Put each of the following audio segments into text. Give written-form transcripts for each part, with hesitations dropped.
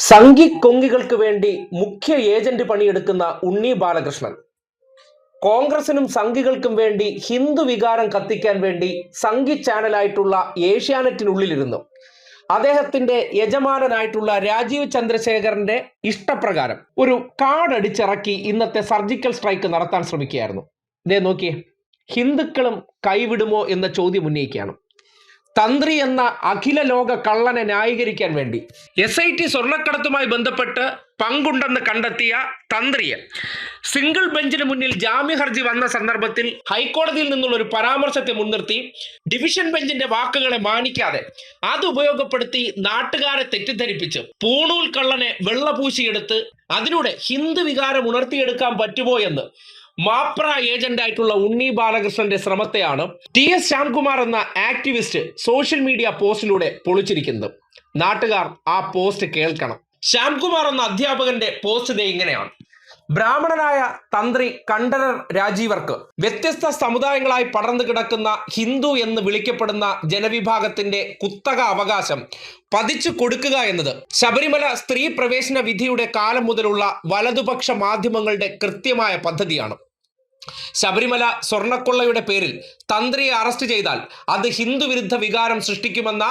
സംഘിക്കൊങ്കികൾക്ക് വേണ്ടി മുഖ്യ ഏജന്റ് പണിയെടുക്കുന്ന ഉണ്ണി ബാലകൃഷ്ണൻ കോൺഗ്രസിനും സംഘികൾക്കും വേണ്ടി ഹിന്ദു വികാരം കത്തിക്കാൻ വേണ്ടി സംഘി ചാനലായിട്ടുള്ള ഏഷ്യാനെറ്റിനുള്ളിലിരുന്നു അദ്ദേഹത്തിന്റെ യജമാനനായിട്ടുള്ള രാജീവ് ചന്ദ്രശേഖരന്റെ ഇഷ്ടപ്രകാരം ഒരു കാർഡ് അടിച്ചിറക്കി ഇന്നത്തെ സർജിക്കൽ സ്ട്രൈക്ക് നടത്താൻ ശ്രമിക്കുകയായിരുന്നു. ഇതേ നോക്കിയേ, ഹിന്ദുക്കളും കൈവിടുമോ എന്ന ചോദ്യം ഉന്നയിക്കുകയാണ്. തന്ത്രി എന്ന അഖില ലോക കള്ളനെ ന്യായീകരിക്കാൻ വേണ്ടി SIT സ്വർണ്ണക്കടത്തുമായി ബന്ധപ്പെട്ട് പങ്കുണ്ടെന്ന് കണ്ടെത്തിയ തന്ത്രിയെ സിംഗിൾ ബെഞ്ചിന് മുന്നിൽ ജാമ്യ ഹർജി വന്ന സന്ദർഭത്തിൽ ഹൈക്കോടതിയിൽ നിന്നുള്ള ഒരു പരാമർശത്തെ മുൻനിർത്തി ഡിവിഷൻ ബെഞ്ചിന്റെ വാക്കുകളെ മാനിക്കാതെ അത് ഉപയോഗപ്പെടുത്തി നാട്ടുകാരെ തെറ്റിദ്ധരിപ്പിച്ച് പൂണൂൽ കള്ളനെ വെള്ളപൂശിയെടുത്ത് അതിലൂടെ ഹിന്ദു വികാരം ഉണർത്തിയെടുക്കാൻ പറ്റുമോ എന്ന് മാപ്ര ഏജന്റ് ആയിട്ടുള്ള ഉണ്ണി ബാലകൃഷ്ണന്റെ ശ്രമത്തെയാണ് TS ശ്യാംകുമാർ എന്ന ആക്ടിവിസ്റ്റ് സോഷ്യൽ മീഡിയ പോസ്റ്റിലൂടെ പൊളിച്ചിരിക്കുന്നത്. നാട്ടുകാർ ആ പോസ്റ്റ് കേൾക്കണം. ശ്യാംകുമാർ എന്ന അധ്യാപകന്റെ പോസ്റ്റ് ദേ ഇങ്ങനെയാണ്: ബ്രാഹ്മണനായ തന്ത്രി കണ്ഠരർ രാജീവർക്ക് വ്യത്യസ്ത സമുദായങ്ങളായി പടർന്നു കിടക്കുന്ന ഹിന്ദു എന്ന് വിളിക്കപ്പെടുന്ന ജനവിഭാഗത്തിന്റെ കുത്തക അവകാശം പതിച്ചു കൊടുക്കുക എന്നത് ശബരിമല സ്ത്രീ പ്രവേശന വിധിയുടെ കാലം മുതലുള്ള വലതുപക്ഷ മാധ്യമങ്ങളുടെ കൃത്യമായ പദ്ധതിയാണ്. ശബരിമല സ്വർണ്ണക്കൊള്ളയുടെ പേരിൽ തന്ത്രിയെ അറസ്റ്റ് ചെയ്താൽ അത് ഹിന്ദു വിരുദ്ധ വികാരം സൃഷ്ടിക്കുമെന്ന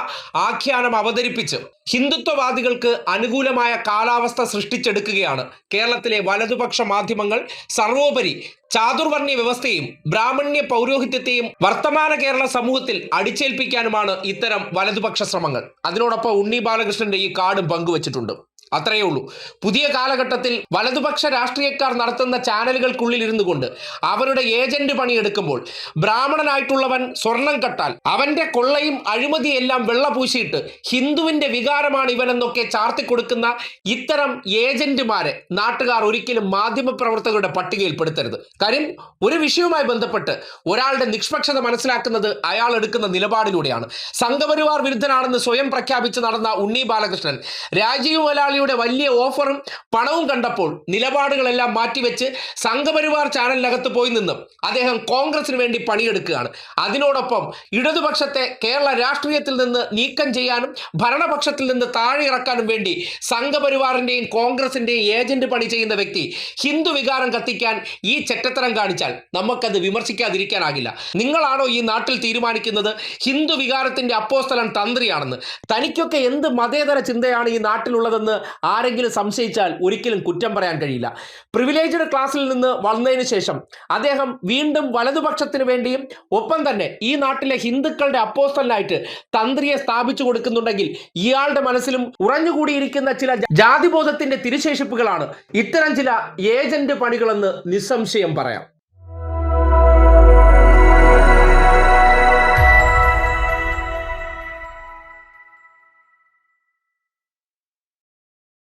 ആഖ്യാനം അവതരിപ്പിച്ച് ഹിന്ദുത്വവാദികൾക്ക് അനുകൂലമായ കാലാവസ്ഥ സൃഷ്ടിച്ചെടുക്കുകയാണ് കേരളത്തിലെ വലതുപക്ഷ മാധ്യമങ്ങൾ. സർവോപരി ചാതുർവർണ്ണ വ്യവസ്ഥയും ബ്രാഹ്മണ്യ പൗരോഹിത്യത്തെയും വർത്തമാന കേരള സമൂഹത്തിൽ അടിച്ചേൽപ്പിക്കാനുമാണ് ഇത്തരം വലതുപക്ഷ ശ്രമങ്ങൾ. അതിനോടൊപ്പം ഉണ്ണി ബാലകൃഷ്ണന്റെ ഈ കാർഡും പങ്കുവച്ചിട്ടുണ്ട്. അത്രയേ ഉള്ളൂ. പുതിയ കാലഘട്ടത്തിൽ വലതുപക്ഷ രാഷ്ട്രീയക്കാർ നടത്തുന്ന ചാനലുകൾക്കുള്ളിൽ ഇരുന്നു കൊണ്ട് അവരുടെ ഏജന്റ് പണിയെടുക്കുമ്പോൾ ബ്രാഹ്മണനായിട്ടുള്ളവൻ സ്വർണം കട്ടാൽ അവന്റെ കൊള്ളയും അഴിമതിയെല്ലാം വെള്ളപൂശിയിട്ട് ഹിന്ദുവിന്റെ വികാരമാണ് ഇവനെന്നൊക്കെ ചാർത്തിക്കൊടുക്കുന്ന ഇത്തരം ഏജന്റുമാരെ നാട്ടുകാർ ഒരിക്കലും മാധ്യമപ്രവർത്തകരുടെ പട്ടികയിൽപ്പെടുത്തരുത്. കാര്യം ഒരു വിഷയവുമായി ബന്ധപ്പെട്ട് ഒരാളുടെ നിഷ്പക്ഷത മനസ്സിലാക്കുന്നത് അയാൾ എടുക്കുന്ന നിലപാടിലൂടെയാണ്. സംഘപരിവാർ വിരുദ്ധനാണെന്ന് സ്വയം പ്രഖ്യാപിച്ച് നടന്ന ഉണ്ണി ബാലകൃഷ്ണൻ രാജീവ് മലയാളിയുടെ വലിയ ഓഫറും പണവും കണ്ടപ്പോൾ നിലപാടുകളെല്ലാം മാറ്റിവെച്ച് സംഘപരിവാർ ചാനലിനകത്ത് പോയി നിന്നും അദ്ദേഹം കോൺഗ്രസിന് വേണ്ടി പണിയെടുക്കുകയാണ്. അതിനോടൊപ്പം ഇടതുപക്ഷത്തെ കേരള രാഷ്ട്രീയത്തിൽ നിന്ന് നീക്കം ചെയ്യാനും ഭരണപക്ഷത്തിൽ നിന്ന് താഴെ ഇറക്കാനും വേണ്ടി സംഘപരിവാറിന്റെയും കോൺഗ്രസിന്റെയും ഏജന്റ് പണി ചെയ്യുന്ന വ്യക്തി ഹിന്ദു വികാരം കത്തിക്കാൻ ഈ ചെറ്റത്തരം കാണിച്ചാൽ നമുക്കത് വിമർശിക്കാതിരിക്കാനാകില്ല. നിങ്ങളാണോ ഈ നാട്ടിൽ തീരുമാനിക്കുന്നത് ഹിന്ദു വികാരത്തിന്റെ അപ്പോസ്തലൻ തന്ത്രിയാണെന്ന്? തനിക്കൊക്കെ എന്ത് മതേതര ചിന്തയാണ് ഈ നാട്ടിലുള്ളതെന്ന് ആരെങ്കിലും സംശയിച്ചാൽ ഒരിക്കലും കുറ്റം പറയാൻ കഴിയില്ല. പ്രിവിലേജ്ഡ് ക്ലാസ്സിൽ നിന്ന് വന്നതിന് ശേഷം അദ്ദേഹം വീണ്ടും വലതുപക്ഷത്തിന് വേണ്ടിയും ഒപ്പം തന്നെ ഈ നാട്ടിലെ ഹിന്ദുക്കളുടെ അപ്പോസ്തലനായിട്ട് തന്ത്രിയെ സ്ഥാപിച്ചു കൊടുക്കുന്നുണ്ടെങ്കിൽ ഇയാളുടെ മനസ്സിലും ഉറഞ്ഞുകൂടിയിരിക്കുന്ന ചില ജാതിബോധത്തിന്റെ തിരുശേഷിപ്പുകളാണ് ഇത്തരം ചില ഏജന്റ് പണികളെന്ന് നിസ്സംശയം പറയാം.